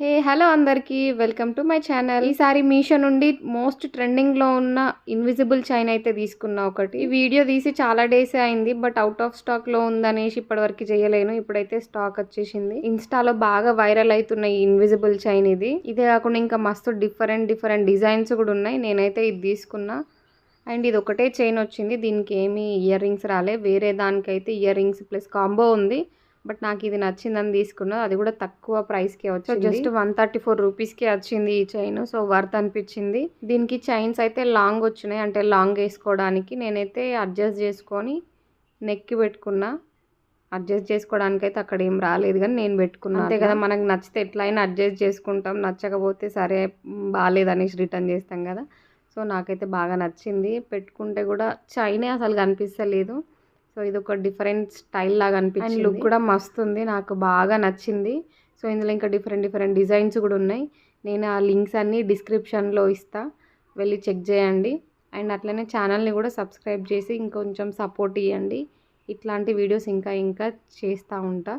Hey hello అందరికీ welcome to my channel. ఈసారి మీషో నుండి మోస్ట్ ట్రెండింగ్లో ఉన్న ఇన్విజిబుల్ చైన్ అయితే తీసుకున్నా ఒకటి. ఈ వీడియో తీసి చాలా డేస్ అయింది, బట్ అవుట్ ఆఫ్ స్టాక్లో ఉందనేసి ఇప్పటివరకు చేయలేను. ఇప్పుడైతే స్టాక్ వచ్చేసింది. ఇన్స్టాలో బాగా వైరల్ అవుతున్న ఈ ఇన్విజిబుల్ చైన్ ఇదే కాకుండా ఇంకా మస్తు డిఫరెంట్ డిజైన్స్ కూడా ఉన్నాయి. నేనైతే ఇది తీసుకున్నా. అండ్ ఇది ఒకటే చైన్ వచ్చింది, దీనికి ఏమీ ఇయర్ రింగ్స్ రాలే. వేరే దానికైతే ఇయర్ రింగ్స్ ప్లస్ కాంబో ఉంది. బట్ నాకు ఇది నచ్చిందని తీసుకున్నా, అది కూడా తక్కువ ప్రైస్కే వచ్చింది. జస్ట్ 134 రూపీస్కి వచ్చింది ఈ చైన్. సో వర్త్ అనిపించింది. దీనికి చైన్స్ అయితే లాంగ్ వచ్చినాయి, అంటే లాంగ్ వేసుకోవడానికి. నేనైతే అడ్జస్ట్ చేసుకొని నెక్కి పెట్టుకున్నా. అడ్జస్ట్ చేసుకోవడానికి అయితే అక్కడ ఏం రాలేదు, కానీ నేను పెట్టుకున్నాను. అంతే కదా, మనకు నచ్చితే ఎట్లయినా అడ్జస్ట్ చేసుకుంటాం. నచ్చకపోతే సరే బాగాలేదనేసి రిటర్న్ చేస్తాం కదా. సో నాకైతే బాగా నచ్చింది. పెట్టుకుంటే కూడా చైనే అసలు కనిపిస్తలేదు. సో ఇది ఒక డిఫరెంట్ స్టైల్ లాగా అనిపించింది. అండ్ లుక్ కూడా మస్తు ఉంది, నాకు బాగా నచ్చింది. సో ఇందులో ఇంకా డిఫరెంట్ డిజైన్స్ కూడా ఉన్నాయి. నేను ఆ లింక్స్ అన్నీ డిస్క్రిప్షన్లో ఇస్తా, వెళ్ళి చెక్ చేయండి. అండ్ అట్లనే ఛానల్ని కూడా సబ్స్క్రైబ్ చేసి ఇంకొంచెం సపోర్ట్ ఇవ్వండి. ఇట్లాంటి వీడియోస్ ఇంకా చేస్తూ ఉంటా.